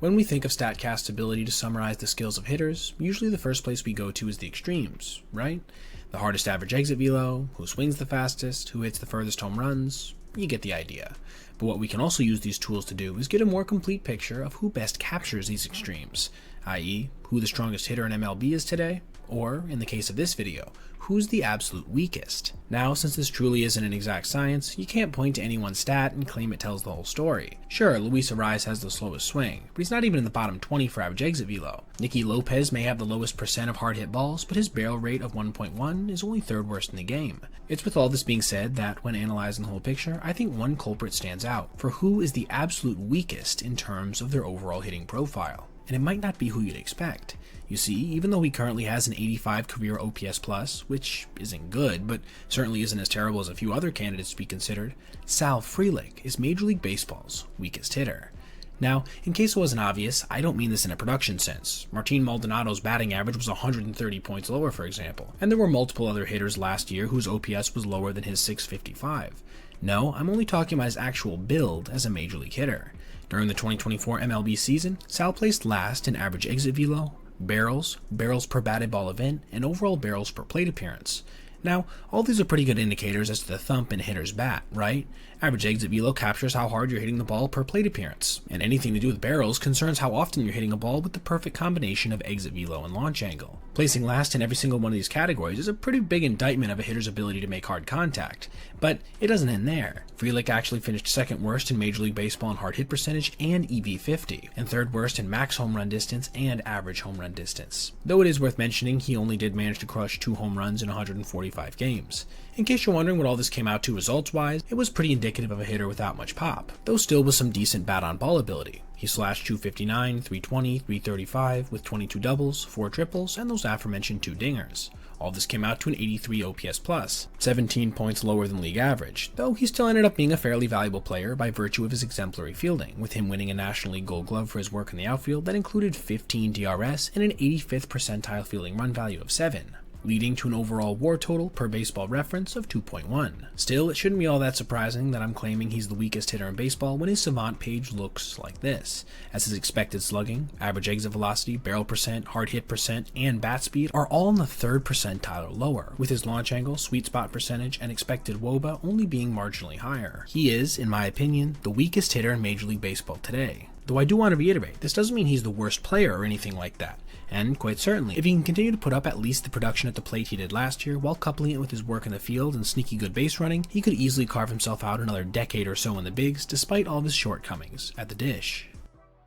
When we think of StatCast's ability to summarize the skills of hitters, usually the first place we go to is the extremes, right? The hardest average exit velo, who swings the fastest, who hits the furthest home runs, you get the idea. But what we can also use these tools to do is get a more complete picture of who best captures these extremes, i.e., who the strongest hitter in MLB is today, or, in the case of this video, who's the absolute weakest. Now, since this truly isn't an exact science, you can't point to any one stat and claim it tells the whole story. Sure, Luis Arraez has the slowest swing, but he's not even in the bottom 20 for average exit velo. Nicky Lopez may have the lowest percent of hard hit balls, but his barrel rate of 1.1 is only third worst in the game. It's with all this being said that, when analyzing the whole picture, I think one culprit stands out for who is the absolute weakest in terms of their overall hitting profile. And it might not be who you'd expect. You see, even though he currently has an 85 career OPS+, which isn't good, but certainly isn't as terrible as a few other candidates to be considered, Sal Frelick is Major League Baseball's weakest hitter. Now, in case it wasn't obvious, I don't mean this in a production sense. Martin Maldonado's batting average was 130 points lower, for example, and there were multiple other hitters last year whose OPS was lower than his 655. No, I'm only talking about his actual build as a Major League hitter. During the 2024 MLB season, Sal placed last in average exit velo, barrels, barrels per batted ball event, and overall barrels per plate appearance. Now, all these are pretty good indicators as to the thump in a hitter's bat, right? Average exit velo captures how hard you're hitting the ball per plate appearance, and anything to do with barrels concerns how often you're hitting a ball with the perfect combination of exit velo and launch angle. Placing last in every single one of these categories is a pretty big indictment of a hitter's ability to make hard contact, but it doesn't end there. Frelick actually finished second worst in Major League Baseball in hard hit percentage and EV50, and third worst in max home run distance and average home run distance. Though it is worth mentioning, he only did manage to crush 2 home runs in 145 games. In case you're wondering what all this came out to results-wise, it was pretty indicative of a hitter without much pop, though still with some decent bat-on-ball ability. He slashed 259, 320, 335 with 22 doubles, 4 triples, and those aforementioned 2 dingers. All this came out to an 83 OPS+, 17 points lower than league average, though he still ended up being a fairly valuable player by virtue of his exemplary fielding, with him winning a National League Gold Glove for his work in the outfield that included 15 DRS and an 85th percentile fielding run value of 7. Leading to an overall WAR total per Baseball Reference of 2.1. Still, it shouldn't be all that surprising that I'm claiming he's the weakest hitter in baseball when his Savant page looks like this, as his expected slugging, average exit velocity, barrel percent, hard hit percent, and bat speed are all in the 3rd percentile or lower, with his launch angle, sweet spot percentage, and expected WOBA only being marginally higher. He is, in my opinion, the weakest hitter in Major League Baseball today. Though I do want to reiterate, this doesn't mean he's the worst player or anything like that. And, quite certainly, if he can continue to put up at least the production at the plate he did last year, while coupling it with his work in the field and sneaky good base running, he could easily carve himself out another decade or so in the bigs, despite all of his shortcomings at the dish.